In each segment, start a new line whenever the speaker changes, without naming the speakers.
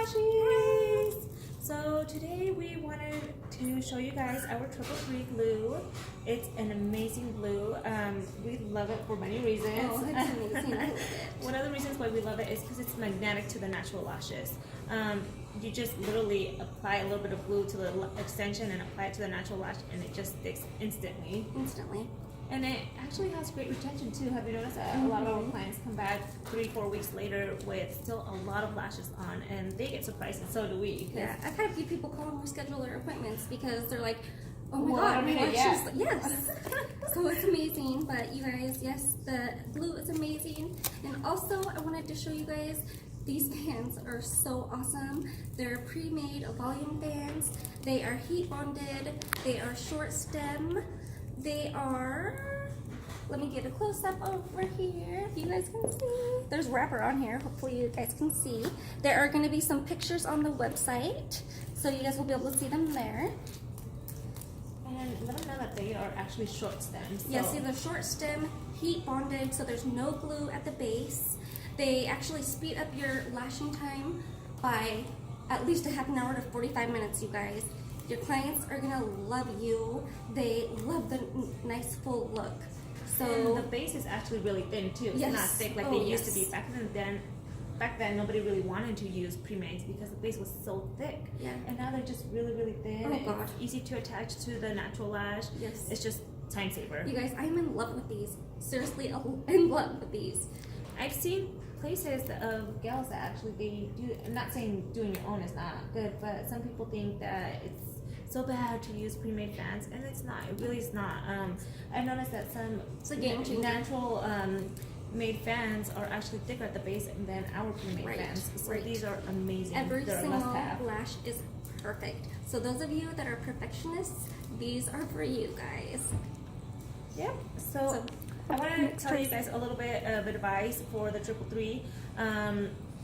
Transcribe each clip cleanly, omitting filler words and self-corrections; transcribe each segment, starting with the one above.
flashies! So today we wanted to show you guys our triple 3 glue. It's an amazing glue. We love it for many reasons.
Oh, it's amazing. I love it.
One of the reasons why we love it is because it's magnetic to the natural lashes. You just literally apply a little bit of glue to the extension and apply it to the natural lash, and it just sticks instantly. And it actually has great retention too. Have you noticed that a lot of our clients come back 3-4 weeks later with still a lot of lashes on, and they get surprised, and so do we.
Yeah, I've had a few people call and reschedule their appointments because they're like, oh my
Well,
god,
I mean,
my lashes.
yeah.
Yes. So it's amazing. But you guys, yes, the glue is amazing. And also, I wanted to show you guys, these fans are so awesome. They're pre-made volume fans. They are heat bonded. They are short stem. They are, let me get a close-up over here if you guys can see. There's wrapper on here, hopefully you guys can see. There are going to be some pictures on the website, so you guys will be able to see them there.
And let them know that they are actually short stems.
Yeah, see, they're short stem, heat bonded, so there's no glue at the base. They actually speed up your lashing time by at least a half an hour to 45 minutes, you guys. Your clients are gonna love you. They love the nice full look. So
and the base is actually really thin too. It's
yes.
not thick like they used to be back then. Back then, nobody really wanted to use pre-mades because the base was so thick.
Yeah.
And now they're just really, really thin.
Oh god.
It's easy to attach to the natural lash.
Yes.
It's just time saver.
You guys, I'm in love with these. Seriously, in love with these.
I've seen places of gals that actually they do. I'm not saying doing your own is not good, but some people think that it's so bad to use pre-made fans, and it's not. It really is not. I've noticed that some natural made fans are actually thicker at the base than our pre-made fans. So these are amazing.
Every
They're
single
a must-have.
lash is perfect. So those of you that are perfectionists, these are for you guys.
Yep. So I want to tell you guys a little bit of advice for the triple 3.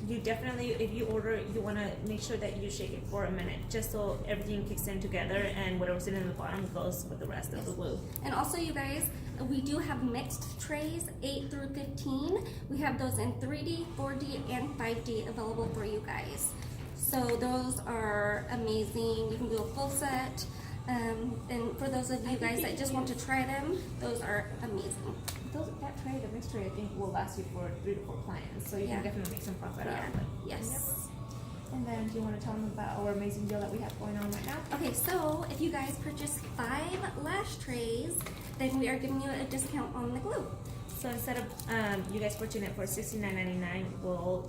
You definitely, if you order, you want to make sure that you shake it for a minute, just so everything kicks in together and whatever's sitting in the bottom goes with the rest of the glue.
And also, you guys, we do have mixed trays, 8 through 15. We have those in 3D, 4D, and 5D available for you guys. So those are amazing. You can do a full set. And for those of you guys that just want to try them, those are amazing.
That tray, the mixed tray, I think will last you for 3 to 4 clients, so you can definitely make some profit out of it.
Yes.
Yep. And then, do you want to tell them about our amazing deal that we have going on right now?
Okay, so if you guys purchase 5 lash trays, then we are giving you a discount on the glue.
So instead of you guys purchasing it for $69.99, we'll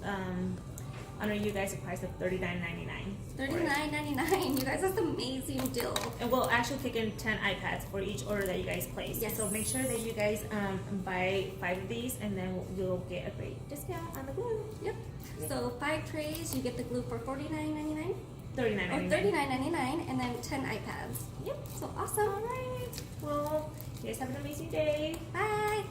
honor you guys a price of $39.99.
$39.99. You guys, that's an amazing deal.
And we'll actually kick in 10 iPads for each order that you guys place.
Yes.
So make sure that you guys buy 5 of these, and then you'll get a great discount on the glue.
Yep. So 5 trays, you get the glue for $49.99.
$39.99.
Or $39.99, and then 10 iPads.
Yep.
So awesome.
All right. Well, you guys have an amazing day.
Bye.